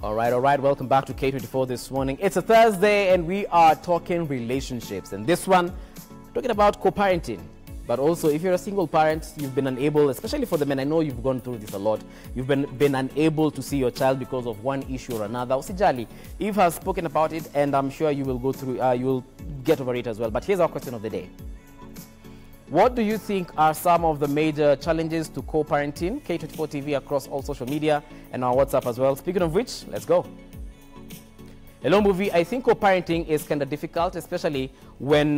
All right. Welcome back to K24 this morning. It's a Thursday and we are talking relationships. And this one, talking about co-parenting. But also, if you're a single parent, you've been unable, especially for the men, I know you've gone through this a lot. You've been unable to see your child because of one issue or another. Usijali, Eve has spoken about it, and I'm sure you will go through, you will get over it as well. But here's our question of the day. What do you think are some of the major challenges to co-parenting? K24 TV across all social media and our WhatsApp as well. Speaking of which, let's go. Hello, Movie. I think co-parenting is kind of difficult, especially when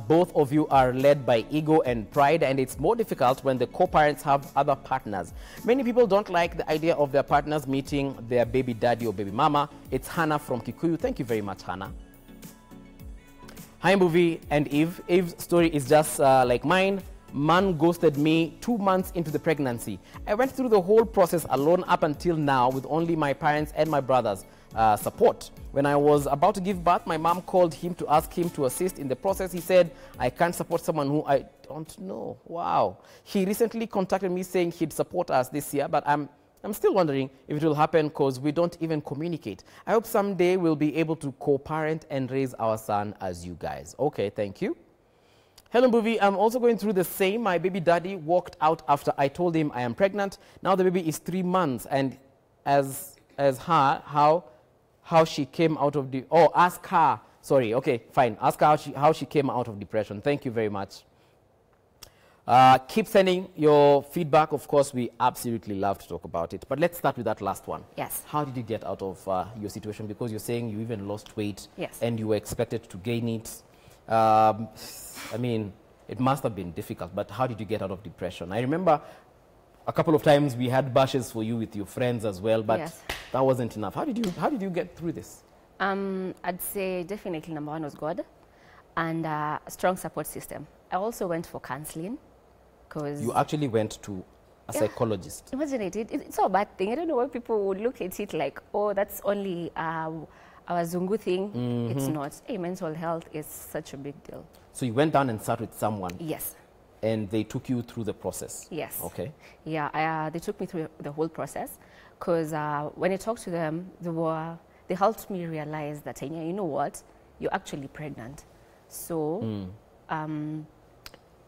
both of you are led by ego and pride, and it's more difficult when the co-parents have other partners. Many people don't like the idea of their partners meeting their baby daddy or baby mama. It's Hannah from Kikuyu. Thank you very much, Hannah. Hi, Movie and Eve. Eve's story is just like mine. Man ghosted me 2 months into the pregnancy. I went through the whole process alone up until now with only my parents and my brothers' support. When I was about to give birth, my mom called him to ask him to assist in the process. He said, I can't support someone who I don't know. Wow. He recently contacted me saying he'd support us this year, but I'm still wondering if it will happen because we don't even communicate. I hope someday we'll be able to co-parent and raise our son as you guys. Okay, thank you. Hello, Movie. I'm also going through the same. My baby daddy walked out after I told him I am pregnant. Now the baby is 3 months, and as her, how she came out of the, oh, ask her. Sorry, okay, fine. Ask her how she came out of depression. Thank you very much. Keep sending your feedback. Of course, we absolutely love to talk about it. But let's start with that last one. Yes. How did you get out of your situation? Because you're saying you even lost weight. Yes. And you were expected to gain it. I mean, it must have been difficult, but how did you get out of depression? I remember a couple of times we had bashes for you with your friends as well, but yes, that wasn't enough. How did you get through this? I'd say definitely number one was God and a strong support system. I also went for counseling because... You actually went to a psychologist? Imagine it. It's not a bad thing. I don't know why people would look at it like, oh, that's only our Zungu thing. Mm-hmm. It's not. Hey, mental health is such a big deal. So you went down and sat with someone? Yes. And they took you through the process? Yes. Okay. Yeah, they took me through the whole process because when I talked to them, they helped me realize that, you know what, you're actually pregnant. So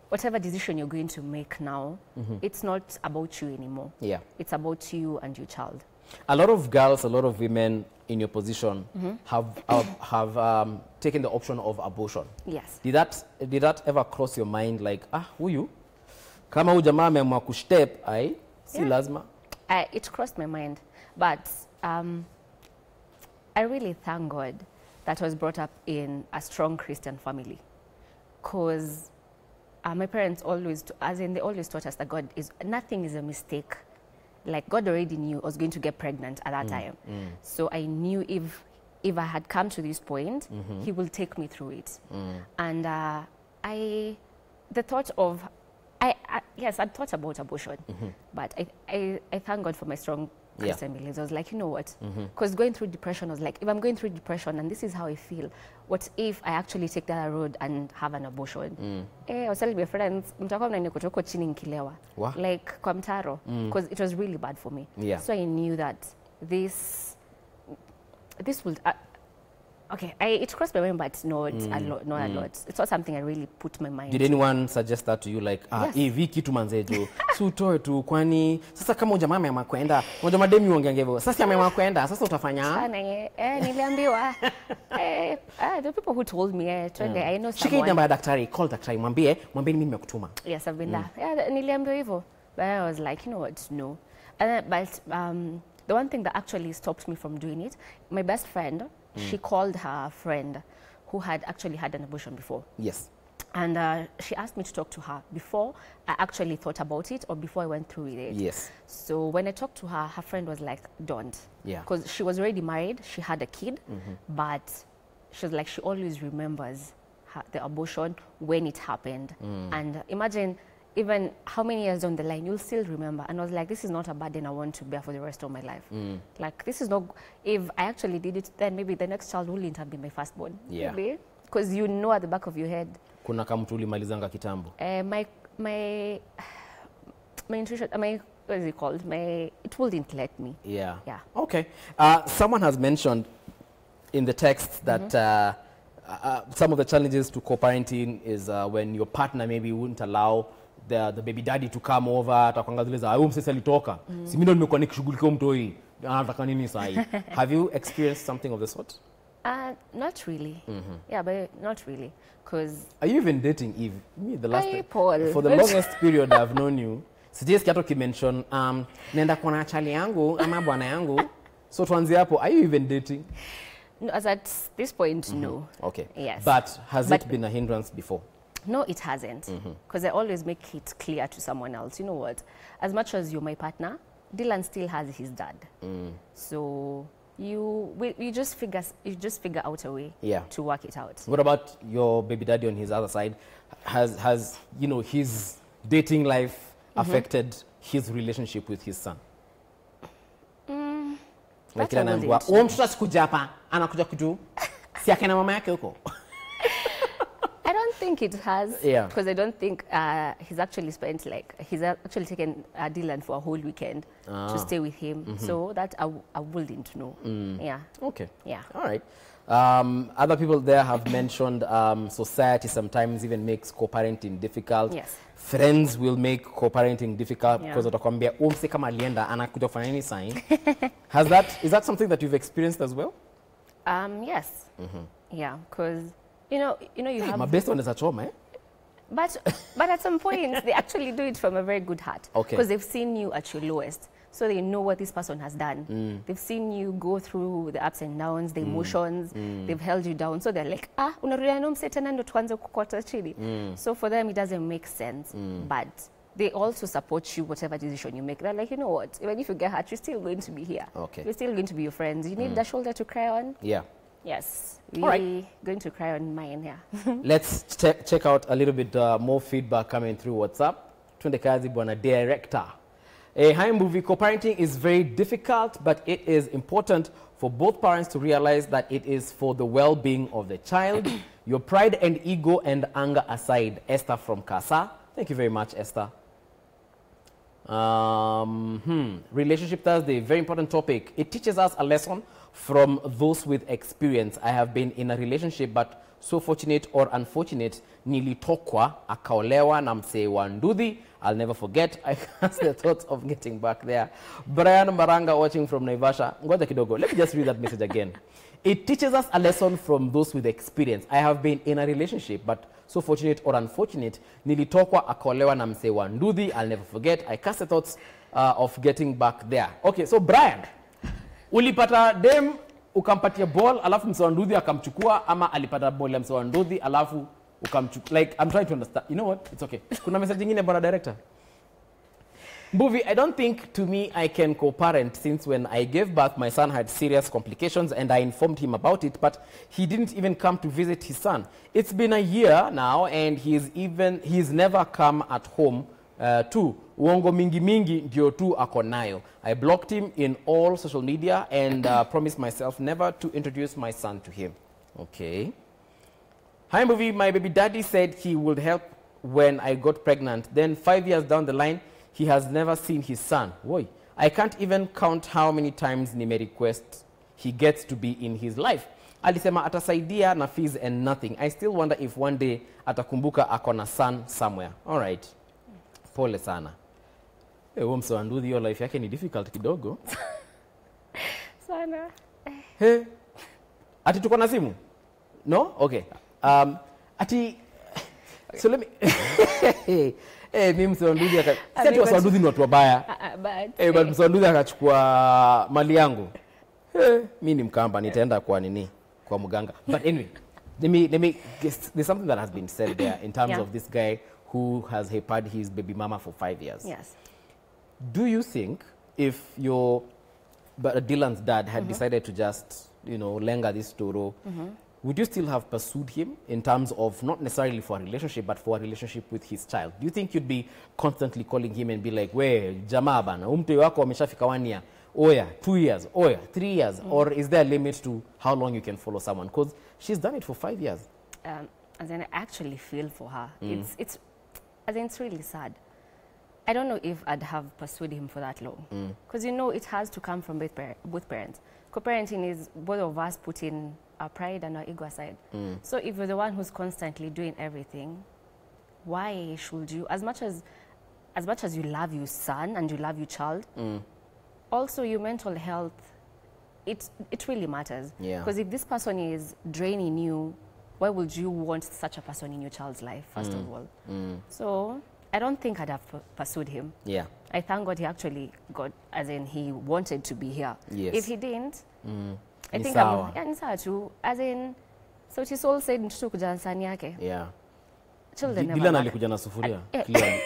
whatever decision you're going to make now, it's not about you anymore. Yeah. It's about you and your child. A lot of girls, a lot of women in your position have taken the option of abortion. Yes. Did that ever cross your mind, like, huyu kama huyu jamaa ameamua kustep, si lazima? It crossed my mind, but I really thank God that I was brought up in a strong Christian family, because my parents always, they always taught us that nothing is a mistake. Like, God already knew I was going to get pregnant at that time. So I knew if I had come to this point, He will take me through it. And the thought of, yes, I'd thought about abortion, but I thank God for my strong Christian beliefs. I was like, you know what? Because going through depression, I was like, if I'm going through depression and this is how I feel, what if I actually take that road and have an abortion? I was telling my friends, like kwa mtaro, because it was really bad for me. Yeah. So I knew that this will, it crossed my mind, but not a lot. It's not something I really put my mind. Did anyone suggest that to you, like, hivi kitu manzejo, sutoe tu kwani sasa kama jamaa ameamua kwenda, jamaa demi wangeongea hivyo. Sasa ameamua kwenda, sasa utafanya? Sana niliambiwa. The people who told me, I know someone. Shika namba ya daktari, call daktari, mwambie mimi nimekutuma. Yes, I've been there. Yeah, niliambiwa hivyo. But I was like, you know what? No. But the one thing that actually stopped me from doing it, my best friend, she called her friend who had actually had an abortion before. Yes. And she asked me to talk to her before I actually thought about it or before I went through with it. Yes. So when I talked to her, her friend was like, don't. Yeah. Because she was already married, she had a kid, but she was like, she always remembers the abortion when it happened. And imagine, even how many years down the line, you'll still remember. And I was like, this is not a burden I want to bear for the rest of my life. Like, this is not, if I actually did it, then maybe the next child wouldn't have been my firstborn. Yeah. Maybe. Because you know at the back of your head. Kuna kama mtu ulimalizanga kitambo? My intuition, my what is it called? It wouldn't let me. Yeah. Yeah. Okay. Someone has mentioned in the text that some of the challenges to co-parenting is when your partner maybe wouldn't allow the baby daddy to come over, atakwanga zile za huyu msese alitoka. Si mimi ndo nimekuwa nikishughulikia mtoi. Anataka nini sasa hii? Have you experienced something of the sort? Not really. Yeah, but not really. Because Are you even dating Eve? Me, the last Hey, Paul. for the longest period I've known you, sijasikia hata ukimention nenda kuona chali yangu ama bwana yangu. So tuanzie hapo, are you even dating? no, as at this point, no. Okay. Yes. But has But- it been a hindrance before? No, it hasn't. Because I always make it clear to someone else. You know what? As much as you're my partner, Dylan still has his dad. So you just figure out a way Yeah. to work it out. What about your baby daddy on his other side? Has you know, his dating life affected his relationship with his son? Like That I anaambiwa, wouldn't. mtoto asikuja hapa, anakuja kutu. Si akina mama yake huko. I don't think it has. Yeah. Because I don't think he's actually taken Dylan for a whole weekend to stay with him. So that I wouldn't know. Yeah. Okay. Yeah. All right. Other people there have mentioned society sometimes even makes co-parenting difficult. Yes. Friends will make co-parenting difficult Yeah. because watakwambia umse kama alienda anakuja kufanya nini sign. Is that something that you've experienced as well? Yes. Yeah. Because you have. My best one is a choma, eh? But at some point, they actually do it from a very good heart. Okay. Because they've seen you at your lowest. So they know what this person has done. They've seen you go through the ups and downs, the emotions. They've held you down. So they're like, unarudia na mse tena ndo tuanze kukota chini. So for them, it doesn't make sense. But they also support you, whatever decision you make. They're like, you know what? Even if you get hurt, you're still going to be here. Okay. You're still going to be your friends. You need a shoulder to cry on. Yeah. Yes. All right. We're going to cry on mine here. Let's check out a little bit more feedback coming through WhatsApp. Twende kazi bwana director. Hi Mbuvi, co-parenting is very difficult, but it is important for both parents to realize that it is for the well-being of the child. Your pride and ego and anger aside. Esther from Kasa. Thank you very much, Esther. Relationship Thursday, very important topic. It teaches us a lesson from those with experience. I have been in a relationship, but so fortunate or unfortunate, nilitokwa akaolewa na msee wa Ndudhi. I'll never forget. I has the thoughts of getting back there. Brian Maranga watching from Naivasha. Ngoja kidogo. Let me just read that message again. It teaches us a lesson from those with experience. I have been in a relationship, but so fortunate or unfortunate, nilitokwa akaolewa na msee wa Ndudhi. I'll never forget. I cast the thoughts of getting back there. Okay, so Brian, ulipata dem ukampatia ball alafu msee wa Ndudhi akamchukua, ama alipata ball ya msee wa Ndudhi alafu ukamchukua? Like, I'm trying to understand. You know what? It's okay. Kuna message nyingine bwana director. Mbuvi, I don't think to me I can co-parent since when I gave birth, my son had serious complications and I informed him about it, but he didn't even come to visit his son. It's been a year now and he's never come at home too. Uongo mingi mingi ndio tu ako nayo. I blocked him in all social media and promised myself never to introduce my son to him. Okay. Hi Mbuvi, my baby daddy said he would help when I got pregnant. Then 5 years down the line, he has never seen his son. Woi, I can't even count how many times nime request he gets to be in his life. Alisema atasaidia na fees and nothing. I still wonder if one day atakumbuka akona son somewhere. All right. Pole sana. Huyo msee wa Ndudhi, hiyo life yake ni difficult kidogo. Sana. Hey. Ati tuko na simu? No? Okay. So let me mimi msee wa Ndudhi sisi watu wa Ndudhi ni watu wabaya. But msee wa Ndudhi akachukua mali yangu. Mimi ni Mkamba, nitaenda kwa nini? Kwa mganga. But anyway, let me guess, there's something that has been said there in terms of this guy who has had his baby mama for 5 years. Yes. Do you think if Dylan's dad had decided to just, lenga this toro, would you still have pursued him in terms of not necessarily for a relationship, but for a relationship with his child? Do you think you'd be constantly calling him and be like, we, jamaa bana, umtoi wako ameshafika 1 year, oya, 2 years, oya, 3 years, or is there a limit to how long you can follow someone? Because she's done it for 5 years. As in, I actually feel for her. It's really sad. I don't know if I'd have pursued him for that long. Because, you know, it has to come from both parents. Co-parenting is both of us putting our pride and our ego aside. So if you're the one who's constantly doing everything, why should you, as much as you love your son and you love your child, also your mental health, it really matters. Because if this person is draining you, why would you want such a person in your child's life, first of all? So I don't think I'd have pursued him. I thank God he actually got, as in he wanted to be here. If he didn't, I think ni sawa tu, as in, so his soul said mtoto kuja nsani yake. Children never Dylan alikuja na sufuria. Clearly.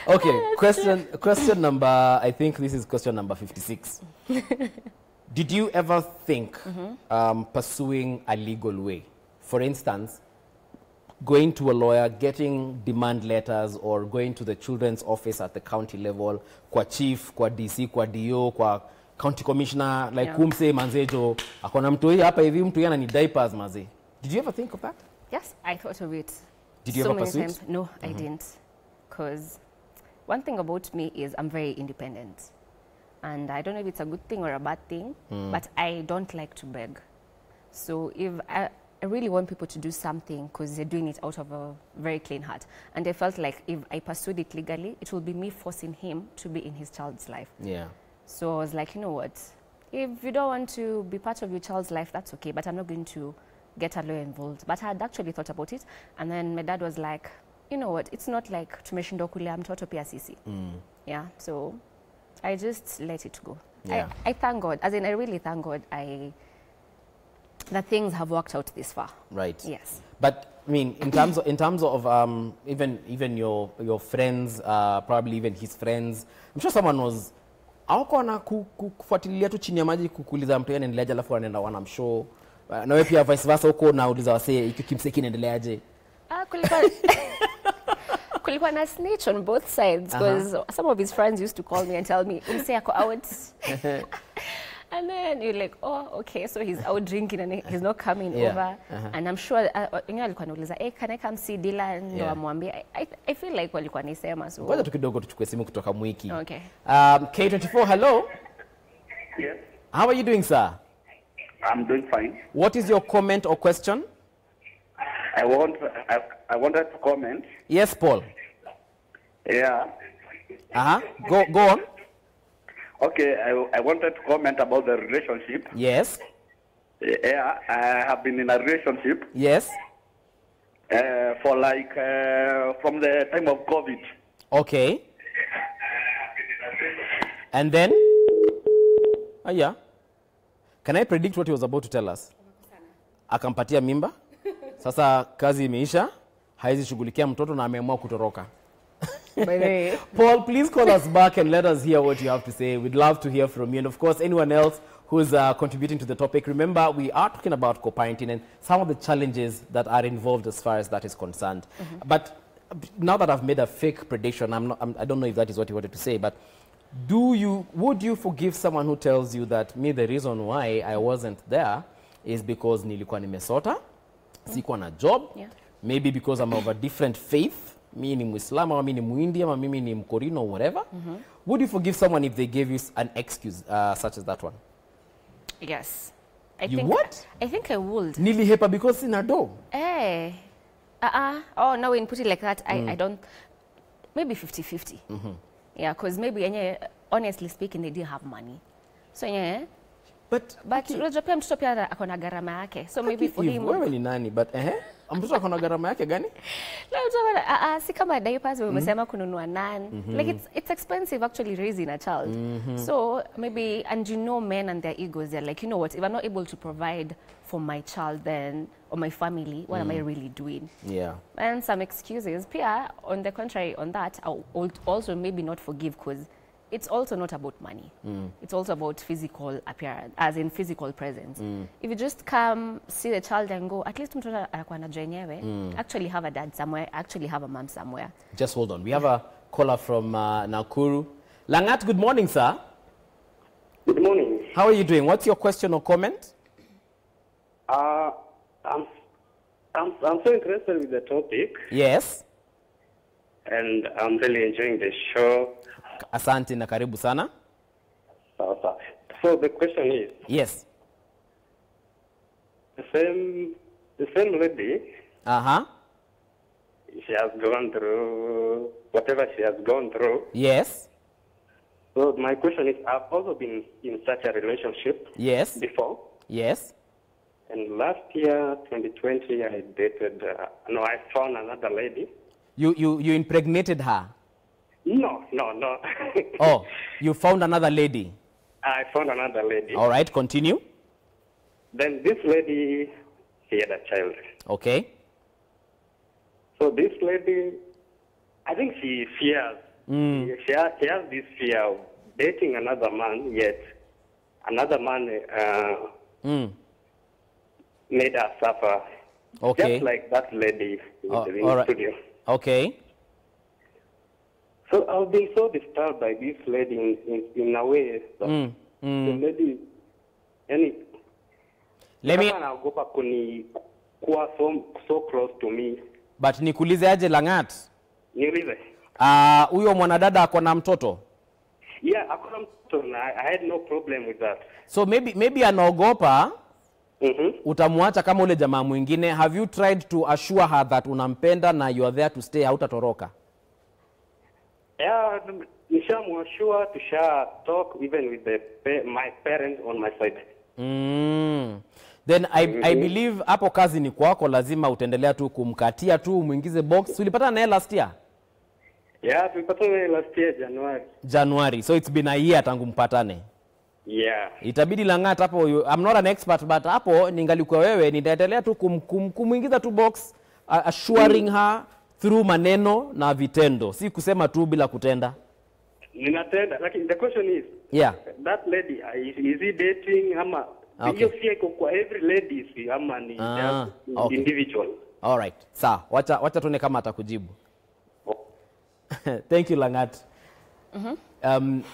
Okay, question number, I think this is question number 56. Did you ever think pursuing a legal way? For instance, going to a lawyer, getting demand letters, or going to the children's office at the county level, kwa chief, kwa DC, kwa DO, kwa county commissioner, like kumse manzejo, akona mtoi hapa hivi mtu yana ni diapers maze. Did you ever think of that? Yes, I thought of it. Did you ever pursue it? No, I didn't. Because one thing about me is I'm very independent. And I don't know if it's a good thing or a bad thing, but I don't like to beg. So if I really want people to do something because they're doing it out of a very clean heart. And I felt like if I pursued it legally, it will be me forcing him to be in his child's life. So I was like, you know what? If you don't want to be part of your child's life, that's okay, but I'm not going to get a lawyer involved. But I had actually thought about it. And then my dad was like, you know what? It's not like tumeshindo kulea mtoto pia sisi. So I just let it go. I thank God. As in, I really thank God that things have worked out this far. Right. Yes. But I mean, in terms of even your friends, probably even his friends, I'm sure someone was hawako kufuatilia tu chini ya maji kukuuliza mtu yeye anaendeleaje alafu anaenda wana, I'm sure na wewe pia vice versa huko nauliza wasee kimseki inaendeleaje. Kulikuwa na snitch on both sides because some of his friends used to call me and tell me umse ako out. And then you're like, oh, okay, so he's out drinking and he's not coming over. And I'm sure, alikuwa nauliza, hey, can I come see Dylan? Ndo amwambie. I feel like walikuwa nisema. So ngoja tu kidogo tuchukue simu kutoka Mwiki. Okay. K24, hello. Yes. How are you doing, sir? I'm doing fine. What is your comment or question? I wanted to comment. Yes, Paul. Yeah. Go on. Okay, I wanted to comment about the relationship. Yes. Yeah, I have been in a relationship. Yes. For like from the time of COVID. Okay. And then? Yeah. Can I predict what he was about to tell us? Akampatia mimba. Sasa kazi imeisha. Haizi shughulikia mtoto na ameamua kutoroka. Paul, please call us back and let us hear what you have to say. We'd love to hear from you. And of course, anyone else who's contributing to the topic. Remember, we are talking about co-parenting and some of the challenges that are involved as far as that is concerned. But now that I've made a fake prediction, I don't know if that is what you wanted to say, but would you forgive someone who tells you that the reason why I wasn't there is because nilikuwa nimesota, sikuwa na job, maybe because I'm of a different faith, mimi ni Muislamu, ama mimi ni Muindi, ama mimi ni Mkorino, or whatever. Would you forgive someone if they gave you an excuse such as that one? Yes. I think I would. Nilihepa because sina do. Oh, no, when you put it like that, I don't, maybe 50-50. Yeah, because maybe, honestly speaking, they didn't have money. So, yeah. But unajua pia mtoto pia akona gharama yake. So maybe for him. Wewe ni nani? But mtoto akona gharama yake gani? Si kama diapers umesema kununua nan. Like it's expensive actually raising a child. So maybe, and you know men and their egos, they're like, you know what, if I'm not able to provide for my child then, or my family, what am I really doing? Yeah. And some excuses. Pia, on the contrary, on that, I would also maybe not forgive because it's also not about money. It's also about physical appearance, as in physical presence. If you just come, see the child and go, at least mtoto anakuwa anajua yenyewe, actually have a dad somewhere, actually have a mom somewhere. Just hold on. We have a caller from Nakuru. Langat, good morning, sir. Good morning. How are you doing? What's your question or comment? I'm so interested with the topic. Yes. and I'm really enjoying the show. Asante na karibu sana. So the question is, Yes. the same lady, she has gone through whatever she has gone through. Yes. So my question is, I've also been in such a relationship Yes. before. Yes. And last year, 2020, I dated, I found another lady. You impregnated her? No. Oh, you found another lady? I found another lady. All right, continue. Then this lady, she had a child. Okay. So this lady, I think she fears. She has this fear of dating another man, yet another man made her suffer. Okay. Just like that lady in the all right. studio. Okay. So I've been so disturbed by this lady in a way that the lady, Let me, anaogopa kuwa so close to me. but nikuulize aje Langat? Niulize. Huyo mwanadada ako na mtoto? Yeah, akona mtoto na I had no problem with that. So maybe anaogopa utamwacha kama ule jamaa mwingine. Have you tried to assure her that unampenda na you are there to stay, hautatoroka? Yeah, nishamwashua, tusha talk even with my parents on my side. Then I believe hapo kazi ni kwako, lazima utaendelea tu kumkatia tu muingize box. Ulipata naye last year? Yeah, tulipatana last year January. So it's been a year tangu mpatane. Yeah. Itabidi Langat hapo, I'm not an expert, but hapo ningalikuwa wewe nitaendelea tu kumuingiza tu box, assuring her through maneno na vitendo. Si kusema tu bila kutenda. Ninatenda, like the question is, that lady, is he dating ama hiyo si iko kwa every lady si ama ni individual? All right. Sawa, wacha tuone kama atakujibu. Thank you, Langat.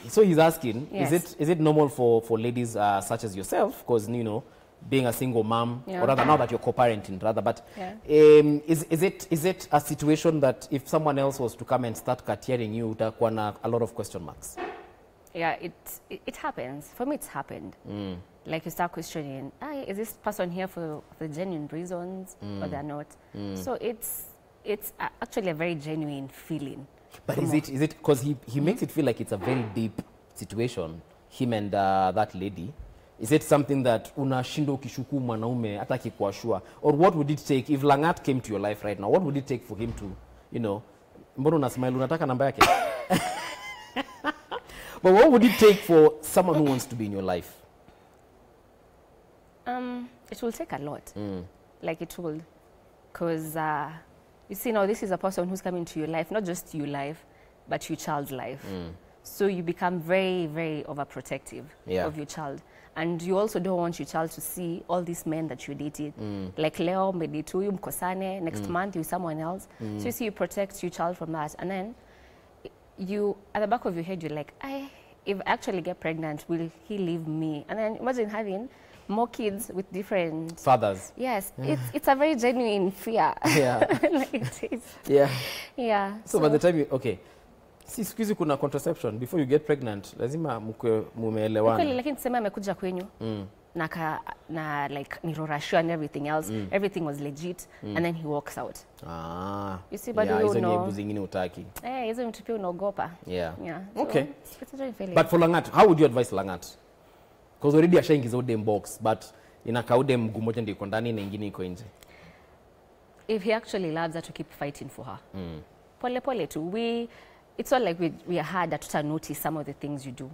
So he's asking, yes, is it normal for ladies such as yourself, because being a single mom, or rather now that you're co-parenting, rather, but is it a situation that if someone else was to come and start catering you, utakuwa na a lot of question marks? Yeah, it happens. For me, it's happened. Like you start questioning, is this person here for genuine reasons or they're not? So it's actually a very genuine feeling. But is it because he makes it feel like it's a very deep situation, him and that lady? Is it something that unashindo ukishuku mwanaume hata kikuashua? Or what would it take if Langat came to your life right now? What would it take for him to, mbona una smile, unataka namba yake? But what would it take for someone who wants to be in your life? It will take a lot. Like it will. Because, you see, now this is a person who's coming to your life, not just your life, but your child's life. So you become very, very overprotective of your child. And you also don't want your child to see all these men that you dated. Like Leo, maybe two, you mkosane, next month you're someone else. So you see, you protect your child from that. And then you, at the back of your head, you're like, if I actually get pregnant, will he leave me? And then imagine having more kids with different fathers. Yes, it's a very genuine fear. Yeah. Like it is. Yeah. Yeah. So by the time si siku hizi kuna contraception before you get pregnant, lazima mumeelewana. Kweli, lakini tuseme amekuja kwenyu na like nirorashua and everything else, everything was legit, and then he walks out. You see, but hizo ni ebu zingine utaki. Hizo mtu pia unaogopa. Yeah. So okay. It's a very feeling. But for Langat, how would you advise Langat? Because already ashaingiza udem box, but inakaa udem mguu moja ndio iko ndani na ingine iko nje. If he actually loves her, to keep fighting for her. Pole pole tu. It's not like we are hard to notice some of the things you do.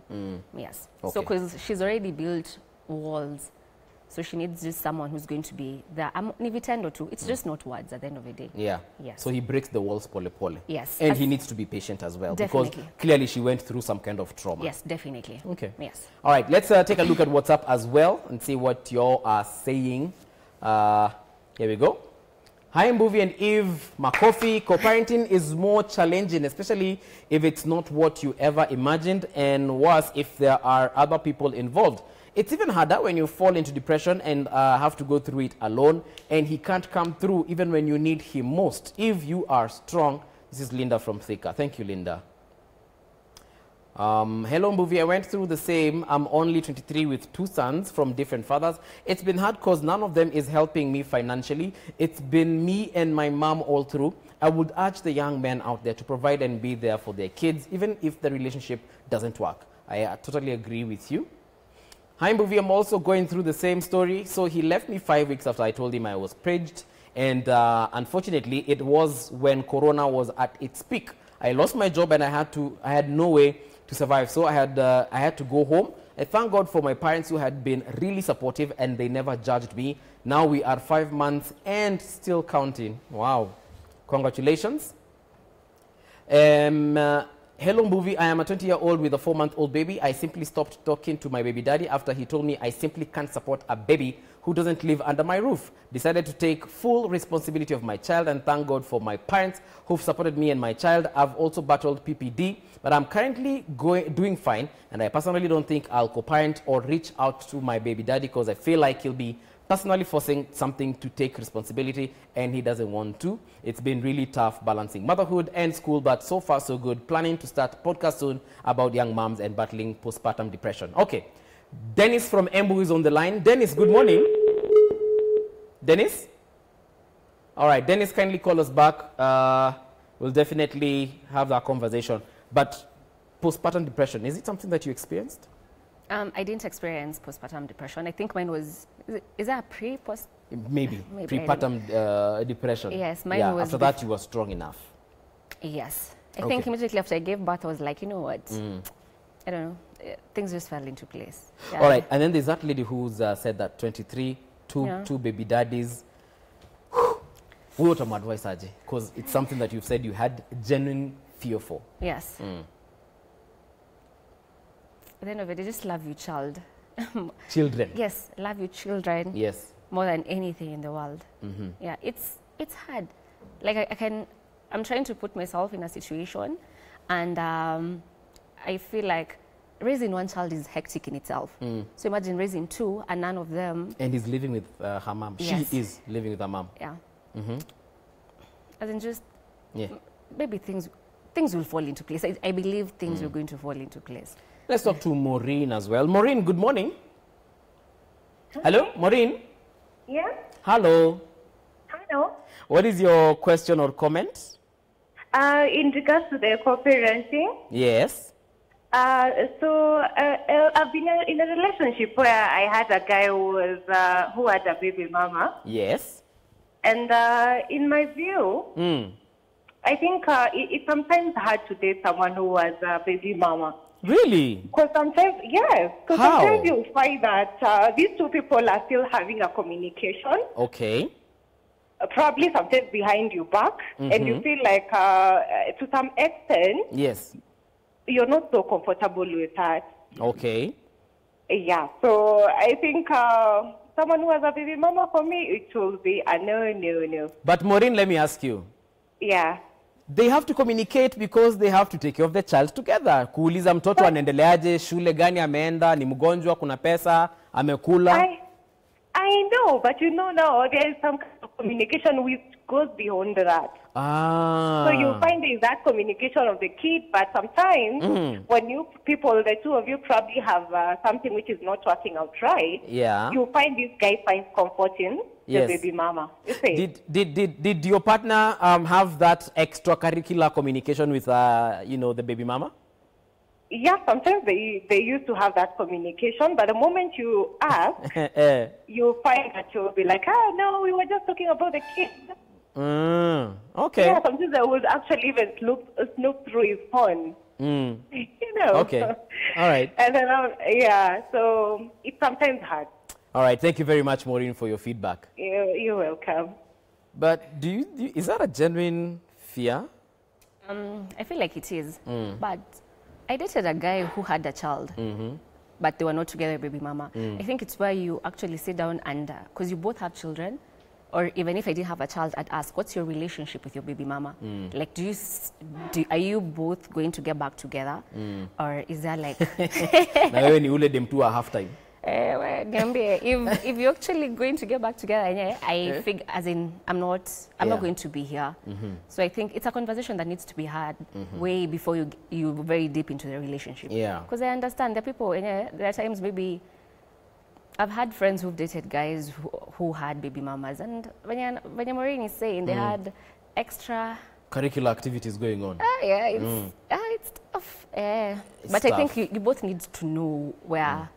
Yes. Okay. So because she's already built walls, so she needs just someone who's going to be there. Ni vitendo too. It's just not words at the end of the day. Yeah. Yes. So he breaks the walls pole pole. Yes. And he needs to be patient as well. Definitely. Because clearly she went through some kind of trauma. Yes, definitely. Okay. Yes. All right. Let's take a look at WhatsApp as well and see what y'all are saying. Here we go. Hi, Mbuvi and Eve. Makofi, co-parenting is more challenging, especially if it's not what you ever imagined, and worse if there are other people involved. It's even harder when you fall into depression and have to go through it alone, and he can't come through even when you need him most. If you are strong, This is Linda from Thika. Thank you, Linda. Hello, Mbuvi. I went through the same. I'm only 23 with 2 sons from different fathers. It's been hard because none of them is helping me financially. It's been me and my mom all through. I would urge the young men out there to provide and be there for their kids, even if the relationship doesn't work. I totally agree with you. Hi, Mbuvi. I'm also going through the same story. So he left me 5 weeks after I told him I was pregnant. And unfortunately, it was when Corona was at its peak. I lost my job and I had no way to survive. So I had to go home. I thank God for my parents who had been really supportive and they never judged me. Now we are 5 months and still counting. Wow. Congratulations. Hello, Mbuvi. I am a 20-year-old with a 4-month-old baby. I simply stopped talking to my baby daddy after he told me I simply can't support a baby who doesn't live under my roof. Decided to take full responsibility of my child and thank God for my parents who've supported me and my child. I've also battled PPD, but I'm currently doing fine, and I personally don't think I'll co-parent or reach out to my baby daddy because I feel like he'll be personally forcing something to take responsibility, and he doesn't want to. It's been really tough balancing motherhood and school, but so far so good. Planning to start a podcast soon about young moms and battling postpartum depression. Okay, Dennis from Embu is on the line. Dennis, good morning. Dennis? All right, Dennis, kindly call us back. We'll definitely have that conversation. But postpartum depression, is it something that you experienced? I didn't experience postpartum depression. I think mine was, is that a pre-post? Maybe. Prepartum depression. Yes, mine was. After that, you were strong enough. Yes. I think immediately after I gave birth, I was like, you know what? I don't know. Things just fell into place. Yeah. All right. And then there's that lady who's said that 23, two baby daddies. What am advice, Ajay? Because it's something that you've said you had genuine fear for. Yes. At the end of it, just love your child. Children. Yes, love your children. Yes. More than anything in the world. Yeah, it's hard. Like I'm trying to put myself in a situation, and I feel like raising one child is hectic in itself. So imagine raising 2 and none of them. And he's living with her mom. Yes. She is living with her mom. Yeah. As in just, maybe things will fall into place. I believe things are going to fall into place. Let's talk to Maureen as well. Maureen, good morning. Hello, Maureen? Yeah. Hello. Hello. What is your question or comment? In regards to the co-parenting. Yes. So I've been in a relationship where I had a guy who had a baby mama. Yes. And in my view, I think it's sometimes hard to date someone who has a baby mama. Really? Because sometimes, yes. Because sometimes you find that these 2 people are still having a communication. Okay. Probably sometimes behind your back. And you feel like, to some extent, yes, you're not so comfortable with that. Okay. Yeah. So I think someone who has a baby mama, for me, it will be a no. But Maureen, let me ask you. Yeah. They have to communicate because they have to take care of the child together. Kuuliza mtoto anaendeleaje, shule gani ameenda, ni mgonjwa, kuna pesa, amekula. I know, but you know now there is some kind of communication which goes beyond that. So you find there is that communication of the kid, but sometimes when you people, the 2 of you probably have something which is not working out right, you find this guy finds comfort in the baby mama. You see? Did your partner have that extracurricular communication with the baby mama? Yeah, sometimes they used to have that communication, but the moment you ask, you find that you'll be like, no, we were just talking about the kid. Okay. Yeah, sometimes I would actually even snoop through his phone. You know. Okay. All right. And then, so it's sometimes hard. All right. Thank you very much, Maureen, for your feedback. You're welcome. But is that a genuine fear? I feel like it is. But I dated a guy who had a child, but they were not together, baby mama. I think it's where you actually sit down and, because you both have children, or even if I didn't have a child, I'd ask, what's your relationship with your baby mama? Like, are you both going to get back together? Or is that like... Na wewe ni ule dem tu wa half time. If you're actually going to get back together, I think, as in, I'm not going to be here. So I think it's a conversation that needs to be had way before you very deep into the relationship. Yeah. Because I understand the people, there are times maybe I've had friends who've dated guys who had baby mamas, and when Maureen is saying they had extra curricular activities going on. It's tough. But tough. I think you both need to know where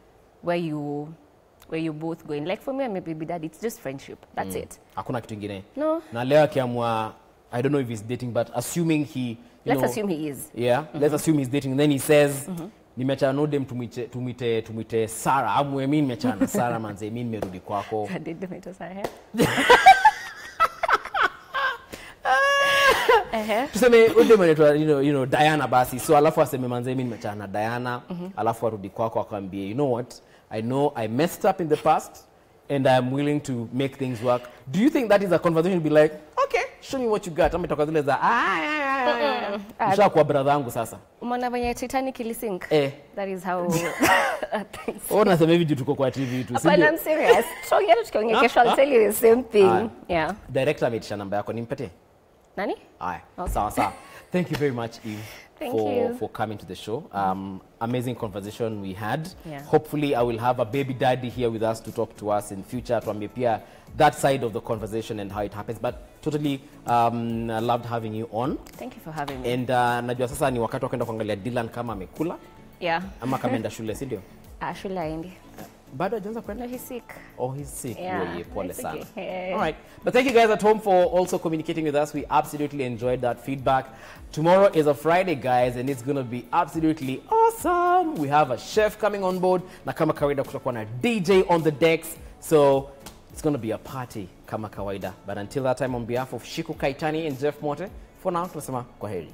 you're both going. Like for me and my baby dad, it's just friendship. That's it. Hakuna kitu ingine. No. Na leo akiamua, I don't know if he's dating, but assuming let's assume he is. Yeah. Let's assume he's dating. And then he says, nimeachana no dem tumite Sarah. Amwe mimi nimeachana Sarah manze mimi nimerudi kwako. Did the Sarah? Tuseme ule mwenetwa Diana basi, so alafu aseme manze mimi nimechana Diana, alafu arudi kwako akwambie, you know what, I know I messed up in the past and I am willing to make things work. Do you think that is a conversation to be like, okay, show me what you got? Ama itakuwa zile za ushakuwa brother yangu sasa. Umeona venye Titanic ilisink? That is how things. Unasema hivi tuko kwa TV tu. But I'm serious. So yeah, kesho I'll tell you the same thing. Yeah. Director ametisha namba yako nimpete. Nani? Aye. Okay. Sawa. Thank you very much, Eve, for coming to the show. Amazing conversation we had. Yeah. Hopefully, I will have a baby daddy here with us to talk to us in future to appear that side of the conversation and how it happens. But totally I loved having you on. Thank you for having me. And najua sasa ni wakati wa kwenda kuangalia Dylan kama amekula. Yeah. Ama kameenda shule, si ndio? Shule aendi. Bado hajaanza kwenda? No, he's sick. Oh, he's sick. Yeah. Pole sana. All right. But thank you guys at home for also communicating with us. We absolutely enjoyed that feedback. Tomorrow is a Friday, guys, and it's going to be absolutely awesome. We have a chef coming on board. Na kama kawaida kutakuwa na DJ on the decks. So it's going to be a party kama kawaida. But until that time, on behalf of Shiku Kaitani and Jeff Mote, for now, tunasema kwaheri.